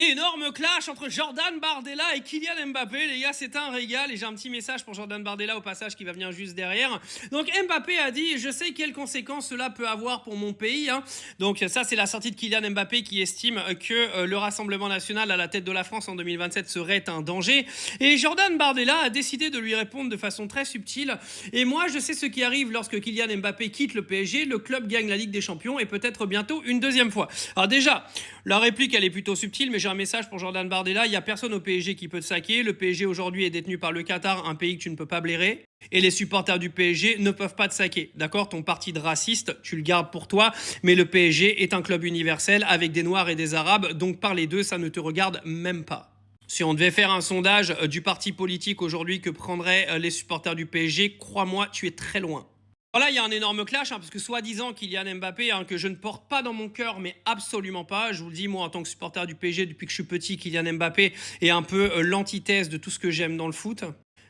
Énorme clash entre Jordan Bardella et Kylian Mbappé, les gars, c'est un régal. Et j'ai un petit message pour Jordan Bardella au passage qui va venir juste derrière. Donc Mbappé a dit: je sais quelles conséquences cela peut avoir pour mon pays, hein. Donc ça, c'est la sortie de Kylian Mbappé qui estime que le Rassemblement national à la tête de la France en 2027 serait un danger. Et Jordan Bardella a décidé de lui répondre de façon très subtile: et moi je sais ce qui arrive lorsque Kylian Mbappé quitte le PSG, le club gagne la Ligue des Champions et peut-être bientôt une deuxième fois. Alors déjà, la réplique elle est plutôt subtile, mais j'ai un message pour Jordan Bardella: il n'y a personne au PSG qui peut te saquer. Le PSG aujourd'hui est détenu par le Qatar, un pays que tu ne peux pas blairer. Et les supporters du PSG ne peuvent pas te saquer. D'accord? Ton parti de raciste, tu le gardes pour toi. Mais le PSG est un club universel avec des Noirs et des Arabes. Donc par les deux, ça ne te regarde même pas. Si on devait faire un sondage du parti politique aujourd'hui que prendraient les supporters du PSG, crois-moi, tu es très loin. Voilà, il y a un énorme clash, hein, parce que soi-disant Kylian Mbappé, hein, que je ne porte pas dans mon cœur, mais absolument pas. Je vous le dis, moi, en tant que supporter du PSG, depuis que je suis petit, Kylian Mbappé est un peu l'antithèse de tout ce que j'aime dans le foot.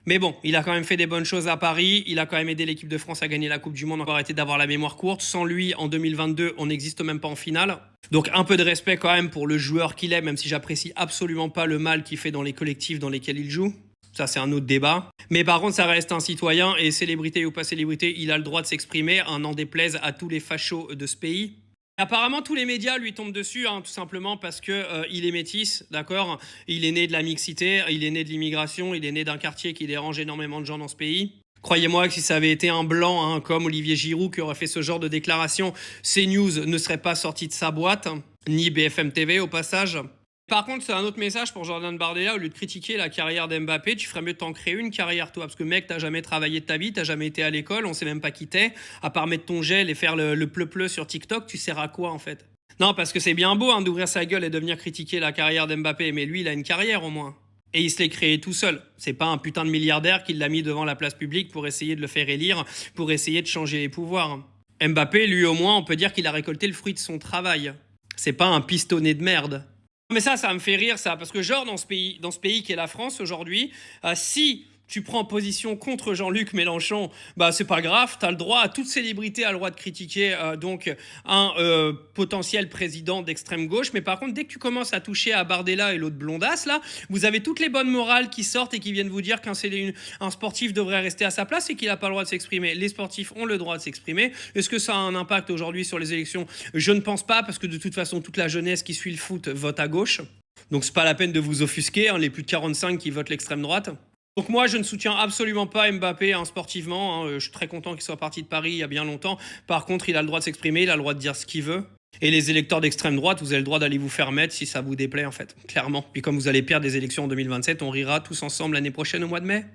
Mais bon, il a quand même fait des bonnes choses à Paris. Il a quand même aidé l'équipe de France à gagner la Coupe du Monde. Encore arrêté d'avoir la mémoire courte. Sans lui, en 2022, on n'existe même pas en finale. Donc un peu de respect quand même pour le joueur qu'il est, même si j'apprécie absolument pas le mal qu'il fait dans les collectifs dans lesquels il joue. Ça, c'est un autre débat. Mais par contre, ça reste un citoyen et célébrité ou pas célébrité, il a le droit de s'exprimer, un n'en déplaise à tous les fachos de ce pays. Apparemment, tous les médias lui tombent dessus, hein, tout simplement parce que il est métis, d'accord? Il est né de la mixité, il est né de l'immigration, il est né d'un quartier qui dérange énormément de gens dans ce pays. Croyez-moi que si ça avait été un blanc, hein, comme Olivier Giroud qui aurait fait ce genre de déclaration, CNews ne serait pas sorti de sa boîte, ni BFM TV au passage. Par contre, c'est un autre message pour Jordan Bardella: au lieu de critiquer la carrière d'Mbappé, tu ferais mieux de t'en créer une carrière toi, parce que mec, t'as jamais travaillé de ta vie, t'as jamais été à l'école, on sait même pas qui t'es, à part mettre ton gel et faire le pleu-pleu sur TikTok, tu sers à quoi en fait? Non, parce que c'est bien beau, hein, d'ouvrir sa gueule et de venir critiquer la carrière d'Mbappé, mais lui, il a une carrière au moins. Et il se l'est créé tout seul. C'est pas un putain de milliardaire qui l'a mis devant la place publique pour essayer de le faire élire, pour essayer de changer les pouvoirs. Mbappé, lui au moins, on peut dire qu'il a récolté le fruit de son travail. C'est pas un pistonné de merde. Mais ça me fait rire, ça, parce que genre dans ce pays qui est la France aujourd'hui, si tu prends position contre Jean-Luc Mélenchon, bah c'est pas grave, t'as le droit, toute célébrité a le droit de critiquer donc un potentiel président d'extrême gauche, mais par contre dès que tu commences à toucher à Bardella et l'autre blondasse là, vous avez toutes les bonnes morales qui sortent et qui viennent vous dire qu'un sportif devrait rester à sa place et qu'il n'a pas le droit de s'exprimer. Les sportifs ont le droit de s'exprimer. Est-ce que ça a un impact aujourd'hui sur les élections? Je ne pense pas, parce que de toute façon toute la jeunesse qui suit le foot vote à gauche. Donc c'est pas la peine de vous offusquer, hein, les plus de 45 qui votent l'extrême droite. Donc moi, je ne soutiens absolument pas Mbappé, hein, sportivement, hein. Je suis très content qu'il soit parti de Paris il y a bien longtemps. Par contre, il a le droit de s'exprimer, il a le droit de dire ce qu'il veut. Et les électeurs d'extrême droite, vous avez le droit d'aller vous faire mettre si ça vous déplaît, en fait, clairement. Puis comme vous allez perdre des élections en 2027, on rira tous ensemble l'année prochaine au mois de mai.